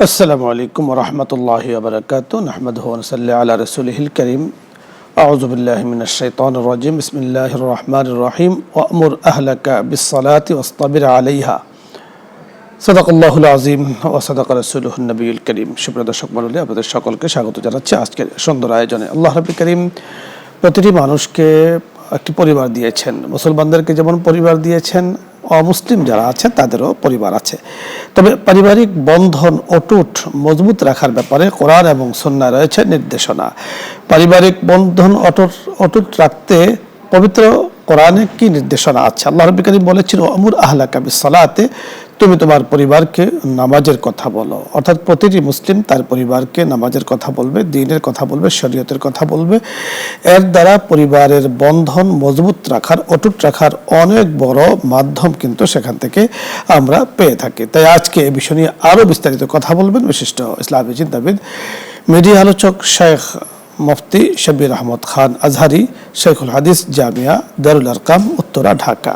আসসালামু আলাইকুম ওয়া রাহমাতুল্লাহি ওয়া বারাকাতুহু নাহমাদুহু ওয়া নুসাল্লি আলা রাসূলিহিল কারীম আউযু বিল্লাহি মিনাশ শাইতানির রাজীম বিসমিল্লাহির রহমানির রহিম ওয়া'মুর আহলাকা বিস-সালাতি ওয়াসতাবির আলাইহা সাদাকাল্লাহুল আযীম ওয়া সাদাকা রাসূলুহুন নবিয়্যুল কারীম। সুপ্রিয় দর্শক মণ্ডলী, আপনাদের সকলকে স্বাগত জানাচ্ছি আজকের সুন্দর আয়োজনে। আল্লাহ রাব্বুল কারীম প্রতিটি মানুষকে একটি পরিবার দিয়েছেন। মুসলমানদেরকে যেমন পরিবার দিয়েছেন, অমুসলিম যারা আছে তাদেরও পরিবার আছে। তবে পারিবারিক বন্ধন অটুট মজবুত রাখার ব্যাপারে কোরআন এবং সুন্নাহ রয়েছে নির্দেশনা। পারিবারিক বন্ধন অটুট রাখতে পবিত্র কোরআনে কি নির্দেশনা আছে? আল্লাহ রাব্বুল কারীম বলেছেন, ওয়া'মুর আহলাকা বিস-সালাতে, তুমি তোমার পরিবারকে নামাজের কথা বলো। অর্থাৎ প্রতিটি মুসলিম তার পরিবারকে নামাজের কথা বলবে, দ্বীনের কথা বলবে, শরীয়তের কথা বলবে। এর দ্বারা পরিবারের বন্ধন মজবুত রাখার, অটুট রাখার অনেক বড় মাধ্যম কিন্তু সেখান থেকে আমরা পেয়ে থাকি। তাই আজকে এই বিষয় নিয়ে আরও বিস্তারিত কথা বলবেন বিশিষ্ট ইসলামী চিন্তাবিদ, মিডিয়া আলোচক শেখ মুফতি শব্বির আহমদ খান আজহারি, শেখুল হাদিস, জামিয়া দারুল আরকাম, উত্তরা, ঢাকা।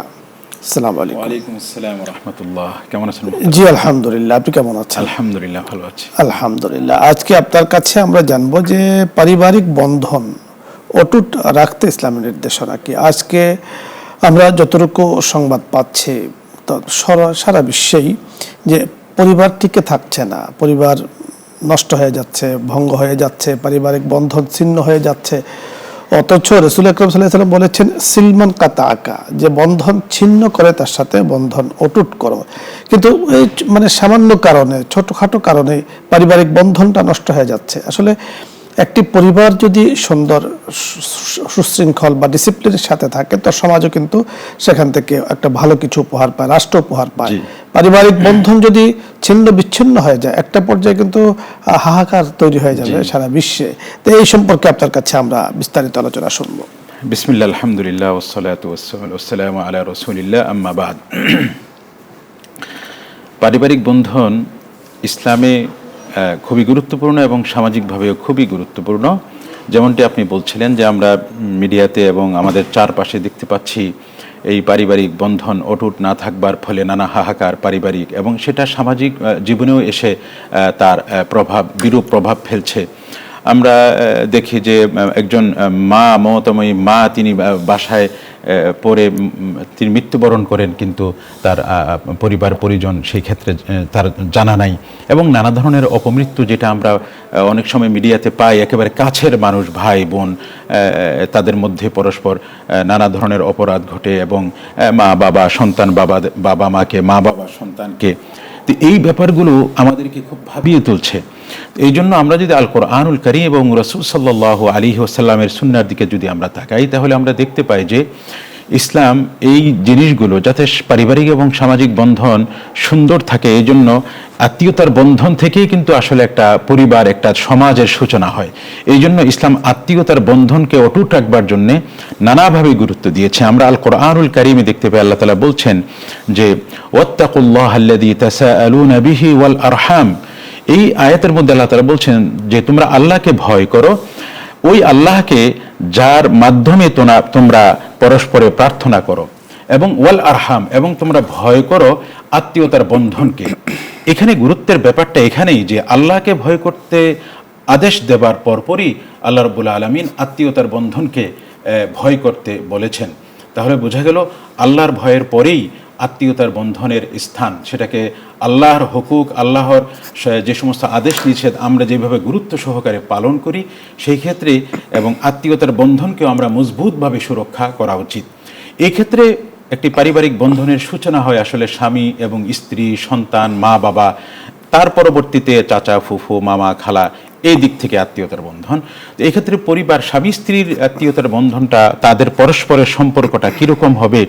আসসালামু আলাইকুম। ওয়ালাইকুম আসসালাম ওয়া রাহমাতুল্লাহ। কেমন আছেন? জি আলহামদুলিল্লাহ, আপনি কেমন আছেন? আলহামদুলিল্লাহ, ভালো আছি। আলহামদুলিল্লাহ। আজকে আপনার কাছে আমরা জানবো যে পারিবারিক বন্ধন অটুট রাখতে ইসলামের নির্দেশনা কি। আজকে আমরা যতটুকু সংবাদ পাচ্ছি সারা বিশ্বেই যে পরিবার টিকে থাকছে না, পরিবার নষ্ট হয়ে যাচ্ছে, ভঙ্গ হয়ে যাচ্ছে, পারিবারিক বন্ধন ছিন্ন হয়ে যাচ্ছে। অথচ রাসূল আকরাম সাল্লাল্লাহু আলাইহি ওয়াসাল্লাম বলেছেন, সিলমান কাতাআকা, যে বন্ধন ছিন্ন করে তার সাথে বন্ধন অটুট করো। কিন্তু এই সামান্য কারণে, ছোটখাটো কারণে পারিবারিক বন্ধনটা নষ্ট হয়ে যাচ্ছে। আসলে একটি পরিবার যদি সুন্দর, সুশৃঙ্খল বা ডিসিপ্লিনের সাথে থাকে, তো সমাজও কিন্তু সেখান থেকে একটা ভালো কিছু উপহার পায়, রাষ্ট্র উপহার পায়। পারিবারিক বন্ধন যদি ছিন্ন বিচ্ছিন্ন হয়ে যায়, একটা পর্যায়ে কিন্তু হাহাকার তৈরি হয়ে যাবে সারা বিশ্বে। তো এই সম্পর্কে আপনার কাছে আমরা বিস্তারিত আলোচনা শুনবো। বিসমিল্লাহ, আলহামদুলিল্লাহ, ওয়াসসালাতু ওয়াসসালামু আলা রাসূলিল্লাহ, আম্মা বাদ। পারিবারিক বন্ধন ইসলামে খুবই গুরুত্বপূর্ণ এবং সামাজিকভাবেও খুবই গুরুত্বপূর্ণ। যেমনটি আপনি বলছিলেন যে আমরা মিডিয়াতে এবং আমাদের চারপাশে দেখতে পাচ্ছি এই পারিবারিক বন্ধন অটুট না থাকবার ফলে নানা হাহাকার পারিবারিক, এবং সেটা সামাজিক জীবনেও এসে তার বিরূপ প্রভাব ফেলছে। আমরা দেখি যে একজন মমতাময়ী মা, তিনি বাসায় পরে তিনি মৃত্যুবরণ করেন, কিন্তু তার পরিবার পরিজন সেই ক্ষেত্রে তার জানা নাই। এবং নানা ধরনের অপমৃত্যু, যেটা আমরা অনেক সময় মিডিয়াতে পাই, একেবারে কাছের মানুষ, ভাই বোন, তাদের মধ্যে পরস্পর নানা ধরনের অপরাধ ঘটে, এবং মা বাবা সন্তান, বাবা মাকে, মা বাবা সন্তানকে। তো এই ব্যাপারগুলো আমাদেরকে খুব ভাবিয়ে তুলছে। এই জন্য আমরা যদি আল কোরআনুল কারীম এবং রাসূল সাল্লাল্লাহু আলাইহি ওয়াসাল্লামের সুন্নাহর দিকে যদি আমরা তাকাই, তাহলে আমরা দেখতে পাই যে ইসলাম এই জিনিসগুলো, যাতে পারিবারিক এবং সামাজিক বন্ধন সুন্দর থাকে, এই জন্য আত্মীয়তার বন্ধন থেকেই কিন্তু আসলে একটা পরিবার, একটা সমাজের সূচনা হয়। এই জন্য ইসলাম আত্মীয়তার বন্ধনকে অটুট রাখবার জন্যে নানাভাবে গুরুত্ব দিয়েছে। আমরা আল কোরআনুল কারীমে দেখতে পাই আল্লাহ তাআলা বলছেন যে ওয়াত্তাকুল্লাহ আল্লাযী তাসাআলুনা বিহি ওয়াল আরহাম। এই আয়াতের মধ্যে আল্লাহ তাআলা বলছেন যে তোমরা আল্লাহকে ভয় করো, ওই আল্লাহকে যার মাধ্যমে তোমরা পরস্পরে প্রার্থনা করো, এবং ওয়াল আরহাম, এবং তোমরা ভয় করো আত্মীয়তার বন্ধনকে। এখানে গুরুত্বের ব্যাপারটা এখানেই যে আল্লাহকে ভয় করতে আদেশ দেবার পরপরই আল্লাহ রাব্বুল আলামিন আত্মীয়তার বন্ধনকে ভয় করতে বলেছেন। তাহলে বোঝা গেল আল্লাহর ভয়ের পরেই আত্মীয়তার বন্ধনের স্থান। সেটাকে আল্লাহর হুকুক, আল্লাহর যে সমস্ত আদেশ নিষেধ আমরা যেভাবে গুরুত্ব সহকারে পালন করি, সেই ক্ষেত্রে এবং আত্মীয়তার বন্ধনকেও আমরা মজবুতভাবে সুরক্ষা করা উচিত। এই ক্ষেত্রে একটি পারিবারিক বন্ধনের সূচনা হয় আসলে স্বামী এবং স্ত্রী, সন্তান, মা বাবা, তার পরবর্তীতে চাচা, ফুফু, মামা, খালা, এই দিক থেকে আত্মীয়তার বন্ধন। এই ক্ষেত্রে পরিবার, স্বামী স্ত্রীর আত্মীয়তার বন্ধনটা, তাদের পরস্পরের সম্পর্কটা কীরকম হবে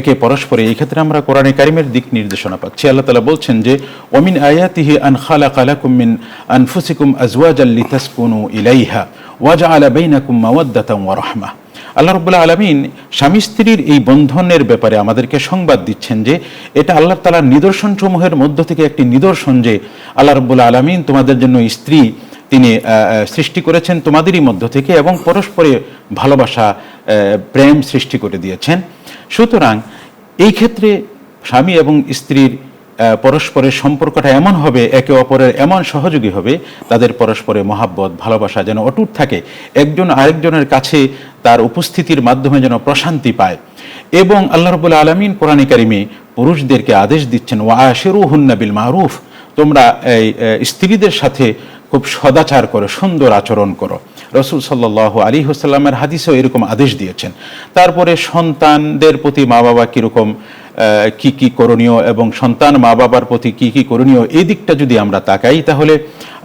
একে পরস্পরে, এই ক্ষেত্রে আমরা কোরআনে কারিমের দিক নির্দেশনা পাচ্ছি। আল্লাহ তাআলা বলছেন যে ওমিন আয়াতিহি আন খালাকা লাকুম মিন আনফুসিকুম আজওয়াজাল লিতাসকুনু ইলাইহা ওয়া জাআলা বাইনাকুম মাওয়াদ্দাতান ওয়া রাহমাহ। আল্লাহ রাব্বুল আলামিন স্বামী স্ত্রীর এই বন্ধনের ব্যাপারে আমাদেরকে সংবাদ দিচ্ছেন যে এটা আল্লাহ তাআলার নিদর্শনসমূহের মধ্য থেকে একটি নিদর্শন, যে আল্লাহ রাব্বুল আলামিন তোমাদের জন্য স্ত্রী তিনি সৃষ্টি করেছেন তোমাদেরই মধ্য থেকে, এবং পরস্পরে ভালোবাসা, প্রেম সৃষ্টি করে দিয়েছেন। সুতরাং এই ক্ষেত্রে স্বামী এবং স্ত্রীর পরস্পরের সম্পর্কটা এমন হবে, একে অপরের এমন সহযোগী হবে, তাদের পরস্পরের মহাব্বত ভালোবাসা যেন অটুট থাকে, একজন আরেকজনের কাছে তার উপস্থিতির মাধ্যমে যেন প্রশান্তি পায়। এবং আল্লাহ রাব্বুল আলামিন কোরআনে কারিমে পুরুষদেরকে আদেশ দিচ্ছেন, ওয়া আশিরুহুন্না বিল মারুফ, তোমরা এই স্ত্রীদের সাথে খুব সদাচার করো, সুন্দর আচরণ করো। রাসূল সাল্লাল্লাহু আলাইহি ওয়াসাল্লামের হাদিসেও এরকম আদেশ দিয়েছেন। তারপরে সন্তানদের প্রতি মা বাবা কীরকম কি কি করণীয় এবং সন্তান মা বাবার প্রতি কি কি করণীয়, এই দিকটা যদি আমরা তাকাই, তাহলে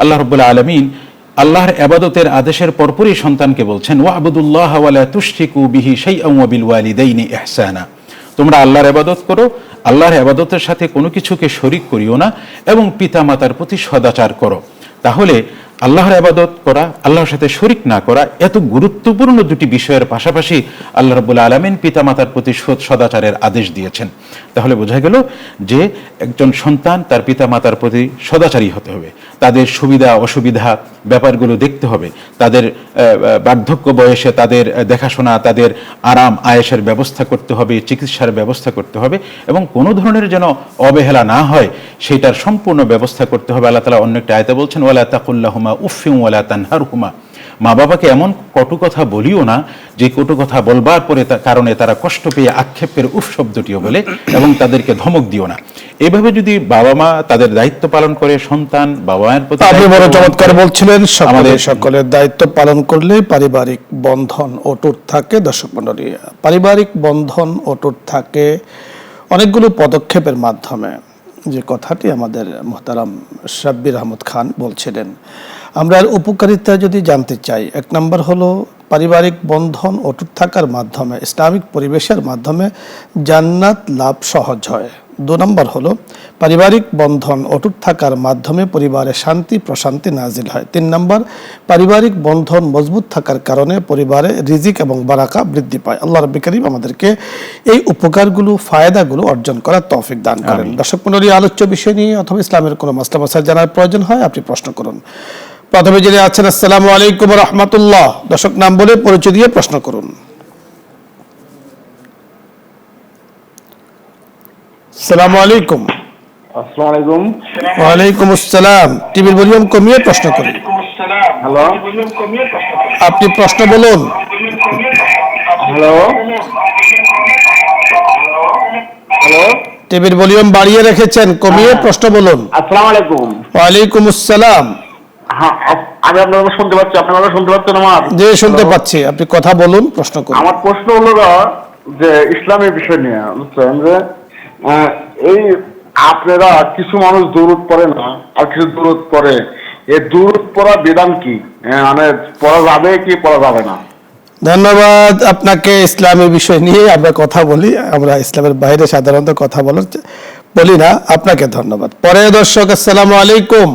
আল্লাহ রাব্বুল আলামিন আল্লাহর ইবাদতের আদেশের পরপরই সন্তানকে বলছেন, ওয়াবুদুল্লাহ ওয়ালা তুশরিকু বিহি শাইআন ওয়া বিল ওয়ালিদাইনি ইহসানা, তোমরা আল্লাহর ইবাদত করো, আল্লাহর ইবাদতের সাথে কোনো কিছুকে শরীক করিও না, এবং পিতামাতার প্রতি সদাচার করো। তাহলে আল্লাহর ইবাদত করা, আল্লাহর সাথে শরীক না করা, এত গুরুত্বপূর্ণ দুটি বিষয়ের পাশাপাশি আল্লাহ রাব্বুল আলামিন পিতামাতার প্রতি সদাচারের আদেশ দিয়েছেন। তাহলে বোঝা গেল যে একজন সন্তান তার পিতামাতার প্রতি সদাচারী হতে হবে, তাদের সুবিধা অসুবিধা ব্যাপারগুলো দেখতে হবে, তাদের বার্ধক্য বয়সে তাদের দেখাশোনা, তাদের আরাম আয়েশের ব্যবস্থা করতে হবে, চিকিৎসার ব্যবস্থা করতে হবে, এবং কোনো ধরনের যেন অবহেলা না হয় সেটার সম্পূর্ণ ব্যবস্থা করতে হবে। আল্লাহ তাআলা অন্য একটা আয়াতে বলছেন, ওয়ালা তাকুল্লাহুমা উফফিন ওয়ালা তানহারহুমা, মা বাবাকে এমন কটু কথা বলিও না যে কটু কথা বলবার পরে কারণে তারা কষ্ট পেয়ে আক্ষেপের উফ শব্দটিও বলে, এবং তাদেরকে ধমক দিও না। এইভাবে যদি বাবা মা তাদের দায়িত্ব পালন করে, সন্তান বাবা মায়ের প্রতি, আপনি বড় চমৎকার বলছিলেন, আমাদের সকলের দায়িত্ব পালন করলে পারিবারিক বন্ধন অটুট থাকে। দর্শক মণ্ডলী, পারিবারিক বন্ধন অটুট থাকে অনেকগুলো পদক্ষেপের মাধ্যমে, যে কথাটি আমাদের মোহতারাম শাব্বির আহমদ খান বলছিলেন। আমরা এর উপকারিতা যদি জানতে চাই, এক নম্বর হলো পারিবারিক বন্ধন অটুট থাকার মাধ্যমে, ইসলামিক পরিবেশের মাধ্যমে জান্নাত লাভ সহজ হয়। 2 নম্বর হলো পারিবারিক বন্ধন অটুট থাকার মাধ্যমে পরিবারে শান্তি প্রশান্তি নাজিল হয়। 3 নম্বর, পারিবারিক বন্ধন মজবুত থাকার কারণে পরিবারে রিজিক এবং বারাকা বৃদ্ধি পায়। আল্লাহ রাব্বুল কারীম আমাদেরকে এই উপকারগুলো, ফায়দাগুলো অর্জন করার তৌফিক দান করেন। দর্শক মণ্ডলী, আলোচ্য বিষয় নিয়ে অথবা ইসলামের কোনো মাসলা মাসাইল জানার প্রয়োজন হয়, আপনি প্রশ্ন করুন। প্রথমে যিনি আছেন, আসসালামু আলাইকুম ওয়া রাহমাতুল্লাহ, দর্শক নাম বলে পরিচয় দিয়ে প্রশ্ন করুন। আসসালামু আলাইকুম। আসসালামু আলাইকুম। ওয়া আলাইকুম আসসালাম। টিভির ভলিউম কমিয়ে প্রশ্ন করুন। হ্যালো, আপনি প্রশ্ন বলুন। হ্যালো, হ্যালো, টিভির ভলিউম বাড়িয়ে রেখেছেন, কমিয়ে প্রশ্ন বলুন। আসসালামু আলাইকুম। ওয়া আলাইকুম আসসালাম। হ্যাঁ, আমি আপনাকে শুনতে পাচ্ছি, আপনারা শুনতে পাচ্ছেন আমার? জি, শুনতে পাচ্ছি, আপনি কথা বলুন, প্রশ্ন করুন। আমার প্রশ্ন হলো যে ইসলামের বিষয় নিয়ে, বুঝছেন যে এই আপনারা কিছু মানুষ দুরূদ পড়ে না, আর কিছু দুরূদ পড়ে, এই দুরূদ পড়া বিধান কি? মানে পড়া যাবে কি পড়া যাবে না? ধন্যবাদ আপনাকে। ইসলামের বিষয় নিয়ে আমরা কথা বলি, আমরা ইসলামের বাইরে সাধারণত কথা বলি না। আপনাকে ধন্যবাদ। পরে দর্শক, আসসালামু আলাইকুম।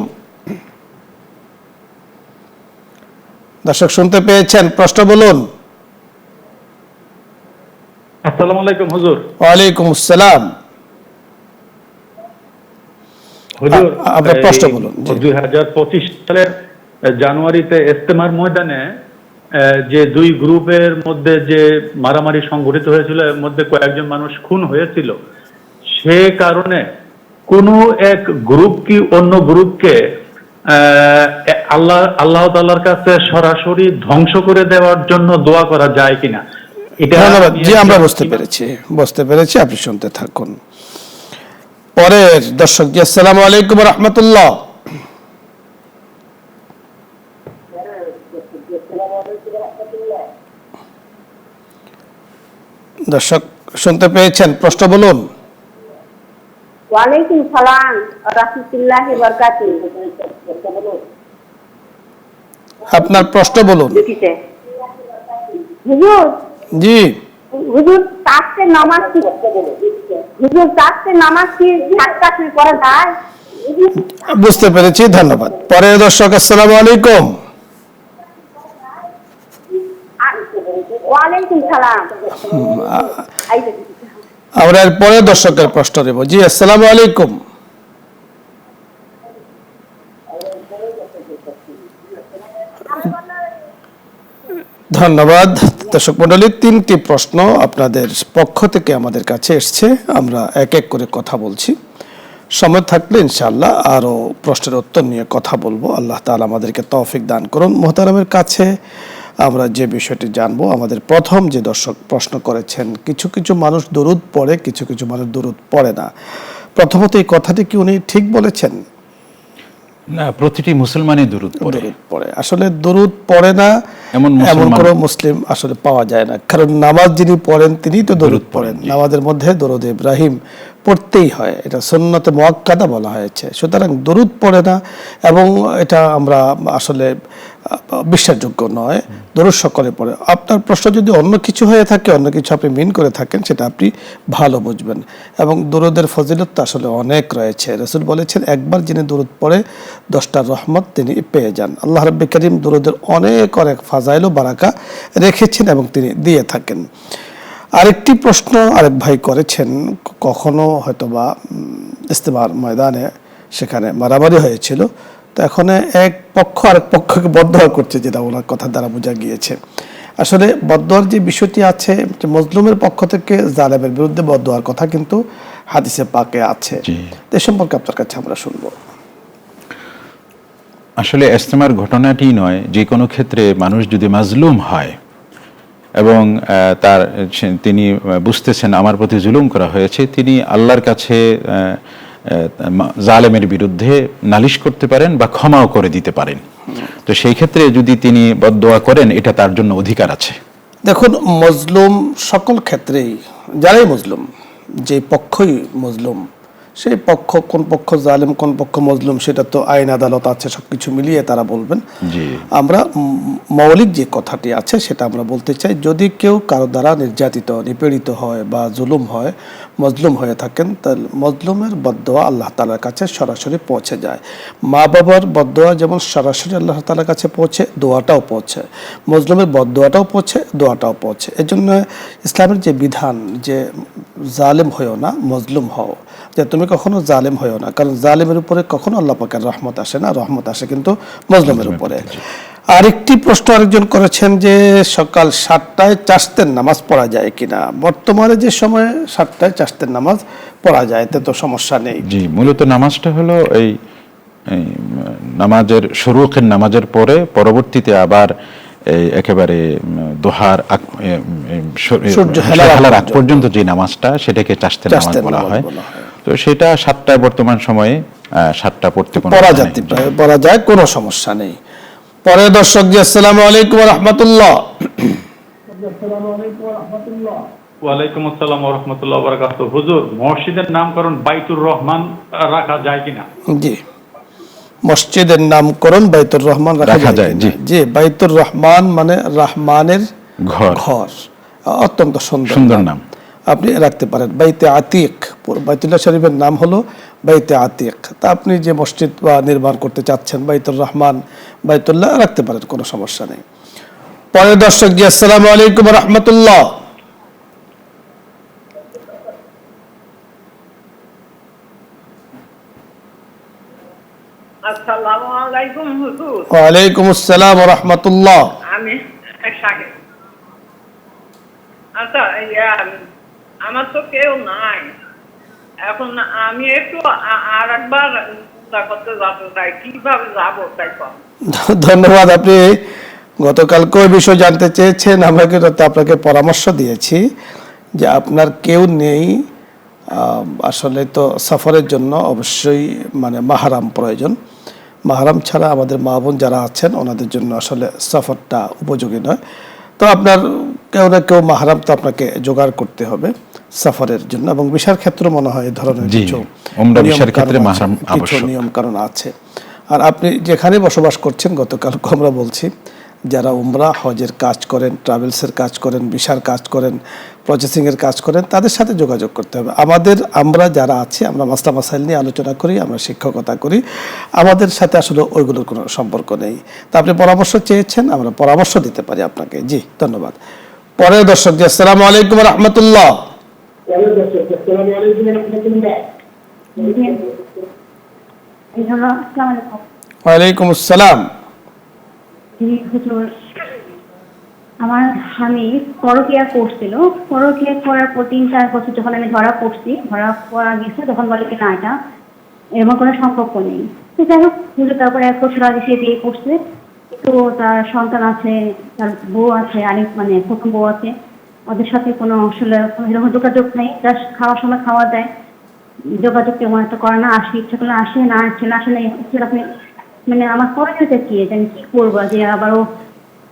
দর্শক শুনতে পেয়েছেন, প্রশ্ন বলুন। আসসালামু আলাইকুম হুজুর। ওয়ালাইকুম আসসালাম। হুজুর, আপনার প্রশ্ন বলুন। 2025 সালের জানুয়ারিতে ইজতেমার ময়দানে যে 2 গ্রুপের মধ্যে যে মারামারি সংঘটিত হয়েছিল, এর মধ্যে কয়েকজন মানুষ খুন হয়েছিল, সে কারণে কোন এক গ্রুপ কি অন্য গ্রুপকে আল্লাহ তাআলার কাছে সরাসরি ধ্বংস করে দেওয়ার জন্য দোয়া করা যায় কিনা? এটা ধন্যবাদ। জি, আমরা বুঝতে পেরেছি, আপনি শুনতে থাকুন। পরের দর্শক, জি, আসসালামু আলাইকুম ওয়া রাহমাতুল্লাহ। দর্শক শুনতে পেয়েছেন, প্রশ্ন বলুন। ওয়ালাইকুম সালাম ওয়া রাহমাতুল্লাহি ওয়া বারাকাতুহু। আপনার প্রশ্ন বলুন। হুজুর, জি, হুজুর তাকতে নামাজ কি? হুজুর তাকতে নামাজ কি ঢাকা পড়া যায়? বুঝতে পেরেছি, ধন্যবাদ। পরের দর্শক, আসসালামু আলাইকুম। ওয়ালাইকুম সালাম। আমরা এর পরের দর্শকের প্রশ্ন দেব। জি, আসসালামু আলাইকুম। ধন্যবাদ। দর্শক মণ্ডলী, 3টি প্রশ্ন আপনাদের পক্ষ থেকে আমাদের কাছে এসছে, আমরা এক এক করে কথা বলছি। সময় থাকলে ইনশাআল্লাহ আরও প্রশ্নের উত্তর নিয়ে কথা বলবো। আল্লাহ তাআলা আমাদেরকে তৌফিক দান করুন। মুহতারামের কাছে আমরা যে বিষয়টি জানবো, আমাদের প্রথম যে দর্শক প্রশ্ন করেছেন, কিছু কিছু মানুষ দরুদ পড়ে, কিছু কিছু মানুষ দরুদ পড়ে না। প্রথমত এই কথাটি কি উনি ঠিক বলেছেন? না, প্রতিটি মুসলমানই দরুদ পড়ে। দরুদ পড়ে, আসলে দরুদ পড়ে না এমন এমন মুসলমান কোনো মুসলিম আসলে পাওয়া যায় না, কারণ নামাজ যিনি পড়েন তিনিই তো দরুদ পড়েন। নামাজের মধ্যে দরুদ ইব্রাহিম পড়তেই হয়, এটা সুন্নতে মুআক্কাদা বলা হয়েছে। সুতরাং দরুদ পড়ে না এবং এটা আমরা আসলে বিশ্বাসযোগ্য নয়। দরুদ সকলে পড়ে। আপনার প্রশ্ন যদি অন্য কিছু হয়ে থাকে, অন্য কিছু আপনি মিন করে থাকেন, সেটা আপনি ভালো বুঝবেন। এবং দরুদের ফজিলত তো আসলে অনেক রয়েছে। রাসূল বলেছেন, একবার যিনি দরুদ পড়ে 10টা রহমত তিনি পেয়ে যান। আল্লাহ রাব্বুল কারীম দরুদের অনেক অনেক ফাজাইল ও বারাকা রেখেছেন এবং তিনি দিয়ে থাকেন। আরেকটি প্রশ্ন আরেক ভাই করেছেন, কখনো হয়তোবা ইস্তেমার ময়দানে সেখানে মারামারি হয়েছিল, তো এখন এক পক্ষ আরেক পক্ষকে বদদোয়া করছে, যেটা ওনার কথা দ্বারা বোঝা গিয়েছে। আসলে বদদোয়ার যে বিষয়টি আছে, যে মজলুমের পক্ষ থেকে জালেমের বিরুদ্ধে বদদোয়ার কথা কিন্তু হাদিসে পাকে আছে। এ সম্পর্কে আপনার কাছে আমরা শুনবো। আসলে ইস্তেমার ঘটনাটি নয়, যে কোনো ক্ষেত্রে মানুষ যদি মাজলুম হয় এবং তিনি বুঝতেছেন আমার প্রতি জুলুম করা হয়েছে, তিনি আল্লাহর কাছে জালেমের বিরুদ্ধে নালিশ করতে পারেন বা ক্ষমাও করে দিতে পারেন। তো সেই ক্ষেত্রে যদি তিনি বদদোয়া করেন, এটা তার জন্য অধিকার আছে। দেখুন, মজলুম সকল ক্ষেত্রেই, যারাই মজলুম, যে পক্ষই মজলুম, সেই পক্ষ কোন পক্ষ জালেম কোন পক্ষ মজলুম সেটা তো আইন আদালত আছে, সবকিছু মিলিয়ে তারা বলবেন। আমরা মৌলিক যে কথাটি আছে সেটা আমরা বলতে চাই, যদি কেউ কারো দ্বারা নির্যাতিত নিপীড়িত হয় বা জুলুম হয়, মজলুম হয়ে থাকেন, তাহলে মজলুমের বদদোয়া আল্লাহ তাআলার কাছে সরাসরি পৌঁছে যায়। মা বাবার বদদোয়া যেমন সরাসরি আল্লাহ তাআলার কাছে পৌঁছে, দোয়াটাও পৌঁছে, মজলুমের বদদোয়াটাও পৌঁছে, দোয়াটাও পৌঁছে। এজন্য ইসলামের যে বিধান, যে জালেম হয়েও না মজলুম হও, যে তুমি কখনো জালেম হয়েও না, কারণ জালেমের উপরে কখনো আল্লাহ পাকের রহমত আসে না, রহমত আসে কিন্তু মজলুমের উপরে। আরেকটি প্রশ্ন আরেকজন করেছেন যে সকাল 7টায় চাশতের নামাজ পড়া যায় কিনা। বর্তমানে যে সময়ে 7টায় চাশতের নামাজ পড়া যায়, এতে তো সমস্যা নেই। জি, মূলত নামাজটা হলো এই নামাজের শুরুকের নামাজের পরে, পরবর্তীতে আবার একেবারে দোহার সূর্য হেলার আগ পর্যন্ত যে নামাজটা, সেটাকে চাশতের নামাজ বলা হয়। তো সেটা 7টায় বর্তমান সময়ে 7টা পড়তে পড়া যায়, কোনো সমস্যা নেই। পরে দর্শক জি, আসসালামু আলাইকুম ওয়া রাহমাতুল্লাহ। ওয়ালাইকুম আসসালাম ওয়া রাহমাতুল্লাহি ওয়া বারাকাতুহু। হুজুর, মসজিদের নামকরণ বাইতুর রহমান রাখা যায় কিনা? জি, মসজিদের নামকরণ বাইতুর রহমান রাখা যায়। জি, বাইতুর রহমান মানে রহমানের ঘর, অত্যন্ত সুন্দর নাম, আপনি রাখতে পারেন। বাইতে আতিক, বাইতুল্লাহ শরীফের নাম হলো বাইতে আতিক। তা আপনি যে মসজিদ বা নির্মাণ করতে চাচ্ছেন, বাইতুর রহমান, বাইতুল্লাহ রাখতে পারেন, কোনো সমস্যা নেই। পরে দর্শক জি, আসসালামু আলাইকুম ওয়া রাহমাতুল্লাহ। আসসালামু আলাইকুম হুজুর। ওয়া আলাইকুম আসসালাম ওয়া রাহমাতুল্লাহ। আমি শাকিব। আচ্ছা, আমার তো কেউ নাই এখন, আমি একটু আর একবার করতে যাবো, তাই কিভাবে যাবো তাই কম। ধন্যবাদ। আপনি গতকালকে ওই বিষয় জানতে চেয়েছেন, আমরা কিন্তু আপনাকে পরামর্শ দিয়েছি যে আপনার কেউ নেই, আসলে তো সফরের জন্য অবশ্যই মানে মাহরাম প্রয়োজন। মাহরাম ছাড়া আমাদের মা বোন যারা আছেন ওনাদের জন্য আসলে সফরটা উপযোগী নয়। তো আপনার কেউ না কেউ মাহরাম তো আপনাকে জোগাড় করতে হবে সফরের জন্য, এবং ভিসার ক্ষেত্রে মনে হয় এই ধরনের কিছু নিয়ম কারণ আছে। আর আপনি যেখানে বসবাস করছেন, গতকালকে আমরা বলছি, যারা উমরা হজের কাজ করেন, ট্রাভেলসের কাজ করেন, ভিসার কাজ করেন, প্রসেসিংয়ের কাজ করেন, তাদের সাথে যোগাযোগ করতে হবে। আমরা যারা আছি, আমরা মাসলা মাসাইল নিয়ে আলোচনা করি, আমরা শিক্ষকতা করি, আমাদের সাথে আসলে ওইগুলোর কোনো সম্পর্ক নেই। তা আপনি পরামর্শ চেয়েছেন, আমরা পরামর্শ দিতে পারি আপনাকে। জি, ধন্যবাদ। পরের দর্শক জি, আসসালামু আলাইকুম ওয়া রাহমাতুল্লাহ। ওয়ালাইকুম আসসালাম। আমার স্বামী পরকীয়া করছিল, পরকীয়া করার পর 3-4 বছর যখন আমি ধরা পড়া গেছে, তখন বলে কি না, এটা এরকম কোনো সম্পর্ক নেই। তো যাই হোক, হুজুর তারপরে 1 বছর আগে সে বিয়ে করছে, তো তার সন্তান আছে, তার বউ আছে, আরেক মানে প্রথম বউ আছে। ওদের সাথে কোনো আসলে এরকম যোগাযোগ নেই, জাস্ট খাওয়ার সময় খাওয়া দেয়, যোগাযোগ তেমন একটা করে না। আসে ইচ্ছা করলে আসে, না ইচ্ছে না আসলে আপনি মানে আমার করণীয়টা কি, যে আমি কি করবো যে আবারও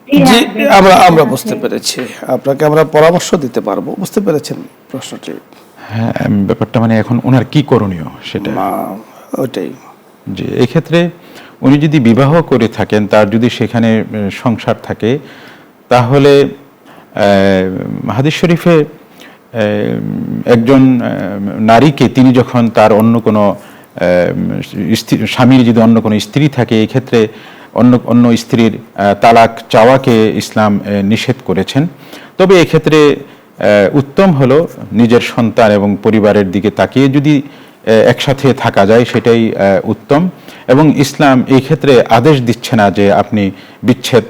ফিরে জি, আসবে? আমরা বুঝতে পেরেছি, আপনাকে আমরা পরামর্শ দিতে পারবো। বুঝতে পেরেছেন প্রশ্নটি? হ্যাঁ, ব্যাপারটা মানে এখন ওনার কি করণীয় সেটা। ওটাই। যে এক্ষেত্রে উনি যদি বিবাহ করে থাকেন, তার যদি সেখানে সংসার থাকে, তাহলে হাদিস শরীফে একজন নারীকে তিনি যখন তার অন্য কোনো স্বামীর যদি অন্য কোনো স্ত্রী থাকে, এই ক্ষেত্রে অন্য স্ত্রীর তালাক চাওয়াকে ইসলাম নিষেধ করেছেন। তবে এক্ষেত্রে উত্তম হলো নিজের সন্তান এবং পরিবারের দিকে তাকিয়ে যদি একসাথে থাকা যায়, সেটাই উত্তম। এবং ইসলাম এই ক্ষেত্রে আদেশ দিচ্ছে না যে আপনি বিচ্ছেদ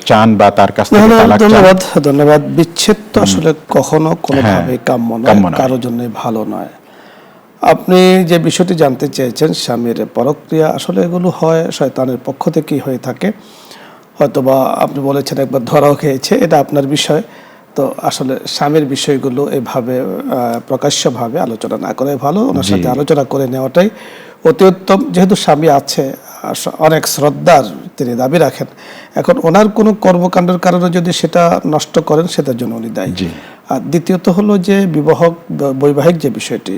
চান বা তার কাছ থেকে তালাক চান। ধন্যবাদ। বিচ্ছেদ তো আসলে কখনো কোনোভাবে কাম্য নয়, কারোর জন্য ভালো নয়। আপনি যে বিষয়টি জানতে চেয়েছেন, স্বামীর পরক্রিয়া, আসলে এগুলো হয় শয়তানের পক্ষ থেকেই হয়ে থাকে। হয়তোবা আপনি বলেছেন একবার ধরাও খেয়েছে, এটা আপনার বিষয়। তো আসলে স্বামীর বিষয়গুলো এভাবে প্রকাশ্যভাবে আলোচনা না করে ভালো, ওনার সাথে আলোচনা করে নেওয়াটাই অতি উত্তম। যেহেতু স্বামী আছে, অনেক শ্রদ্ধার তিনি দাবি রাখেন, এখন ওনার কোনো কর্মকাণ্ডের কারণে যদি সেটা নষ্ট করেন, সেটার জন্য উনি দায়ী। আর দ্বিতীয়ত হলো যে বৈবাহিক যে বিষয়টি,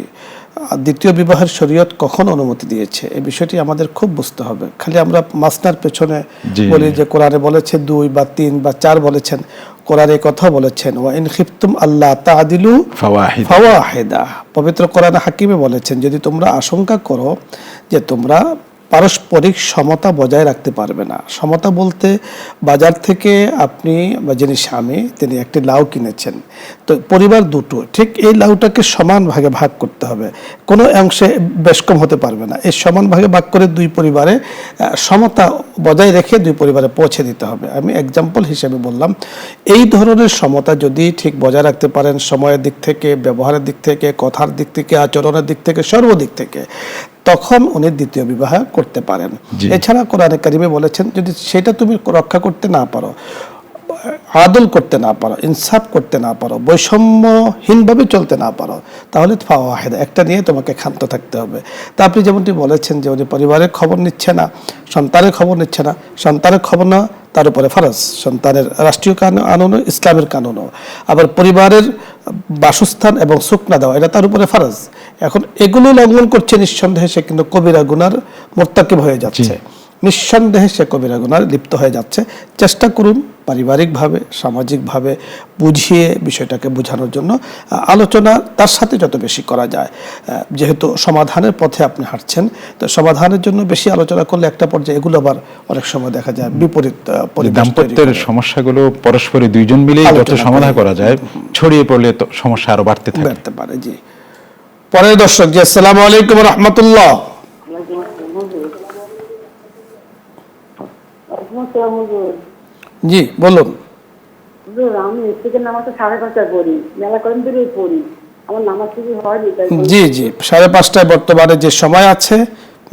দ্বিতীয় বিবাহের শরীয়ত কখন অনুমতি দিয়েছে, এই বিষয়টি আমাদের খুব বুঝতে হবে। খালি আমরা মাসনার পেছনে বলি যে কোরআনে বলেছে 2 বা 3 বা 4 বলেছেন, কোরআনে কথা বলেছেন ওয়া ইন খিফতুম আল্লাহ তাআদিলু ফাওয়াহিদা। পবিত্র কোরআনে হাকিমে বলেছেন, যদি তোমরা আশঙ্কা করো যে তোমরা পারস্পরিক সমতা বজায় রাখতে পারবে না। সমতা বলতে বাজার থেকে আপনি বা যিনি স্বামী তিনি একটি লাউ কিনেছেন, তো পরিবার দুটো, ঠিক এই লাউটাকে সমান ভাগে ভাগ করতে হবে, কোনো অংশে বেশ কম হতে পারবে না। এই সমান ভাগে ভাগ করে 2 পরিবারে সমতা বজায় রেখে 2 পরিবারে পৌঁছে দিতে হবে। আমি এক্সাম্পল হিসেবে বললাম, এই ধরনের সমতা যদি ঠিক বজায় রাখতে পারেন, সময়ের দিক থেকে, ব্যবহারের দিক থেকে, কথার দিক থেকে, আচরণের দিক থেকে, সর্বদিক থেকে, তখন উনি দ্বিতীয় বিবাহ করতে পারেন। এছাড়া কোরআনে কারিমে বলেছেন, যদি সেটা তুমি রক্ষা করতে না পারো, আদল করতে না পারো, ইনসাফ করতে না পারো, বৈষম্যহীনভাবে চলতে না পারো, তাহলে ফাওয়াহিদা, একটা নিয়ে তোমাকে ক্ষান্ত থাকতে হবে। তা আপনি যেমনটি বলেছেন যে উনি পরিবারের খবর নিচ্ছে না, সন্তানের খবর নিচ্ছে না, সন্তানের খবর না তার উপরে ফরজ, সন্তানের রাষ্ট্রীয় কানুনও, ইসলামের কানুনও। আবার পরিবারের বাসস্থান এবং সুকনা দেওয়া, এটা তার উপরে ফরজ। এখন এগুলো লঙ্ঘন করছে, নিঃসন্দেহে সে কিন্তু কবিরা গুনার মোর্তাকিব হয়ে যাচ্ছে, নিঃসন্দেহে সে কবিরা গুনার লিপ্ত হয়ে যাচ্ছে। চেষ্টা করুন পারিবারিকভাবে, সামাজিকভাবে বুঝিয়ে বিষয়টাকে বোঝানোর জন্য আলোচনা তার সাথে যত বেশি করা যায়। যেহেতু সমাধানের পথে আপনি হাঁটছেন, তো সমাধানের জন্য বেশি আলোচনা করলে একটা পর্যায়ে এগুলো আবার অনেক সময় দেখা যায় বিপরীত দাম্পত্যের সমস্যাগুলো পরস্পরে দুইজন মিলে যত সমাধান করা যায়, ছড়িয়ে পড়লে তো সমস্যা আরো বাড়তে পারে। জি, পরের দর্শক, জি আসসালামু আলাইকুম ওয়া রাহমাতুল্লাহ। জি বলুন। আমি থেকে নামাজটা 5:30 পড়ি, মেলা করেন ধরেই পড়ি, আমার নামাজ থেকে হয়নি। জি 5:30 বর্তমানে যে সময় আছে,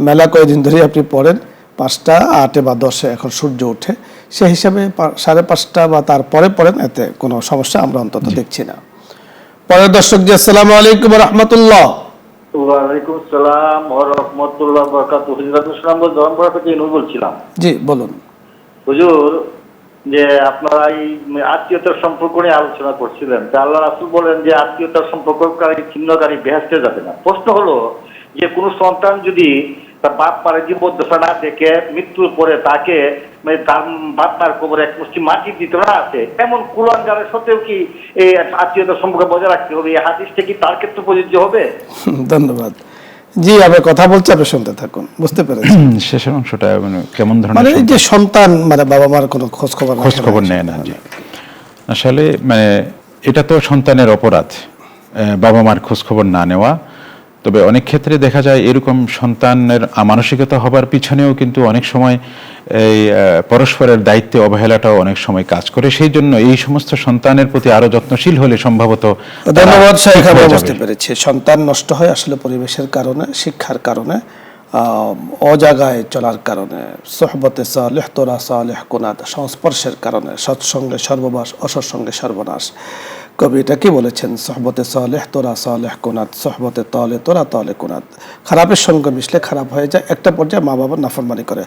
মেলা কয়েকদিন ধরে আপনি পড়েন, 5টা 8 বা 10 এখন সূর্য ওঠে, সেই হিসাবে 5:30 বা তারপরে পড়েন, এতে কোনো সমস্যা আমরা অন্তত দেখছি না। পরের দর্শক, জি আসসালামু আলাইকুম ওয়া রাহমাতুল্লাহ। ওয়া আলাইকুম আসসালাম ওয়া রাহমাতুল্লাহি ওয়া বারাকাতুহু। বলছিলাম। জি বলুন। হুজুর, যে আপনারা এই আত্মীয়তার সম্পর্ক নিয়ে আলোচনা করছিলেন, তা আল্লাহ রাসূল বলেন যে আত্মীয়তার সম্পর্ককারী ছিন্নকারী বেহেশতে যাবে না। প্রশ্ন হলো যে কোনো সন্তান যদি তার বাপ মারে জীবদ্দশা না দেখে মৃত্যুর পরে তাকে তার বাপ মার কবরে এক মুষ্টি মাটি দিতে না আছে, এমন কুলাঙ্গারের সত্ত্বেও কি এই আত্মীয়তার সম্পর্ক বজায় রাখতে হবে? এই হাদিসটা কি তার ক্ষেত্রে প্রযোজ্য হবে? ধন্যবাদ। জি, আমি কথা বলছি, আপনি শুনতে থাকুন। বুঝতে পেরেছি শেষের অংশটা মানে কেমন ধরনের, মানে যে সন্তান মানে বাবা মার কোনো খোঁজ খবর নেয় না। জি, আসলে মানে এটা তো সন্তানের অপরাধ, বাবা মার খোঁজ খবর না নেওয়া। তবে অনেক ক্ষেত্রে দেখা যায় এরকম সন্তানের মানসিকতা হবার পিছনেও কিন্তু অনেক সময় এই পরস্পরের দায়িত্বে অবহেলাটাও অনেক সময় কাজ করে। সেই জন্য এই সমস্ত সন্তানের প্রতি আরো যত্নশীল হলে সম্ভবত। ধন্যবাদ শাইখ, আমরা বুঝতে পেরেছি সন্তান নষ্ট হয় আসলে পরিবেশের কারণে, শিক্ষার কারণে। অজাগায় চলার কারণে, সোহবতে সালেহ তোরা সালেহ কুনাত, সংস্পর্শের কারণে সৎসঙ্গে সর্ববাস, অসৎসঙ্গে সর্বনাশ। কবি এটা কি বলেছেন? সোহবতে সালেহ তোরা সালেহ কুনাত, সোহবতে তলে তোরা তলে কুনাত। খারাপের সঙ্গে মিশলে খারাপ হয়ে যায়, একটা পর্যায়ে মা বাবার নাফরমানি করে।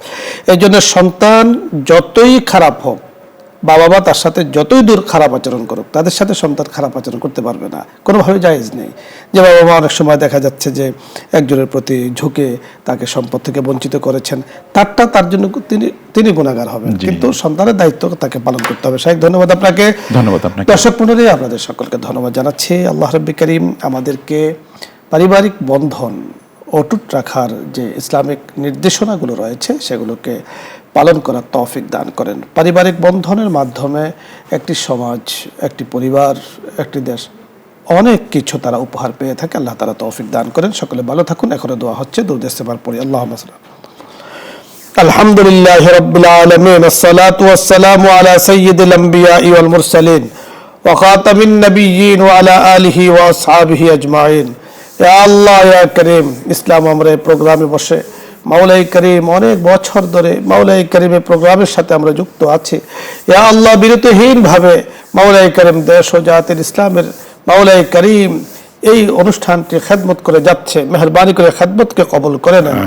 এই জন্য সন্তান যতই খারাপ হোক, বাবা মা তার সাথে যতই দূর খারাপ আচরণ করুক, তাদের সাথে সন্তান খারাপ আচরণ করতে পারবে না, কোনোভাবে জায়েজ নেই। যে বাবা মা অনেক সময় দেখা যাচ্ছে যে একজনের প্রতি ঝুঁকে তাকে সম্পদ থেকে বঞ্চিত করেছেন, তার জন্য তিনি গুনাহগার হবেন, কিন্তু সন্তানের দায়িত্ব তাকে পালন করতে হবে। শাইখ, ধন্যবাদ আপনাকে। দর্শক মণ্ডলী, আপনাদের সকলকে ধন্যবাদ জানাচ্ছি। আল্লাহ রাব্বি কারীম আমাদেরকে পারিবারিক বন্ধন অটুট রাখার যে ইসলামিক নির্দেশনাগুলো রয়েছে সেগুলোকে পালন করার তৌফিক দান করেন। পারিবারিক বন্ধনের মাধ্যমে একটি সমাজ, একটি পরিবার, একটি দেশ অনেক কিছু তারা উপহার পেয়ে থাকে। আল্লাহ তাআলা তৌফিক দান করেন। সকলে ভালো থাকুন। এখনো দোয়া হচ্ছে, দুরূদ ইস্তেগফার পড়ি। আল্লাহুম্মা সাল্লি আলহামদুলিল্লাহি রাব্বিল আলামিন, আসসালাতু ওয়াসসালামু আলা সাইয়্যিদিল আমবিয়াই ওয়াল মুরসালিন ওয়া খাতামিন নাবিয়্যিন ওয়া আলা আলিহি ওয়া আসহাবিহি আজমাইন। ইয়া আল্লাহ ইয়া করিম, ইসলাম আমরা এই প্রোগ্রামে বসে মাওলাই করিম অনেক বছর ধরে মাওলাই করিমের প্রোগ্রামের সাথে আমরা যুক্ত আছি। ইয়া আল্লাহ, বিরতিহীনভাবে মাওলাই করিম দেশ ও জাতির ইসলামের মাওলাই করিম এই অনুষ্ঠানটি খেদমত করে যাচ্ছে, মেহরবানি করে খেদমতকে কবুল করে নেন।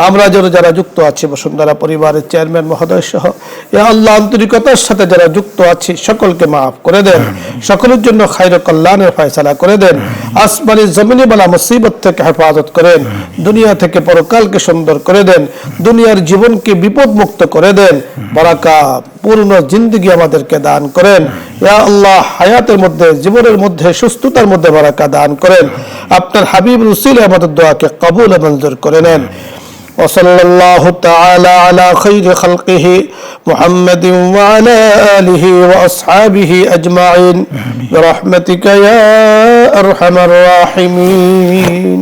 আমরা যারা যুক্ত আছি, বসুন্ধরা পরিবারের চেয়ারম্যান মহোদয় সহ, ইয়া আল্লাহ, আন্তরিকতার সাথে যারা যুক্ত আছি সকলকে মাফ করে দেন, সকলের জন্য খায়র কল্যাণের ফয়সালা করে দেন, আসমানি জমিনি বালা মুসিবত থেকে হেফাজত করেন, দুনিয়া থেকে পরকালকে সুন্দর করে দেন, দুনিয়ার জীবনকে বিপদ মুক্ত করে দেন, বারাকা পূর্ণ জিন্দেগি আমাদেরকে দান করেন। ইয়া আল্লাহ, হায়াতের মধ্যে, জীবনের মধ্যে, সুস্থতার মধ্যে বারাকা দান করেন। আপনার হাবিব রসুলে আমাদের দোয়াকে কবুল মঞ্জুর করে নেন। وصلى الله تعالى على خير خلقه محمد وعلى آله وأصحابه أجمعين برحمتك يا أرحم الراحمين.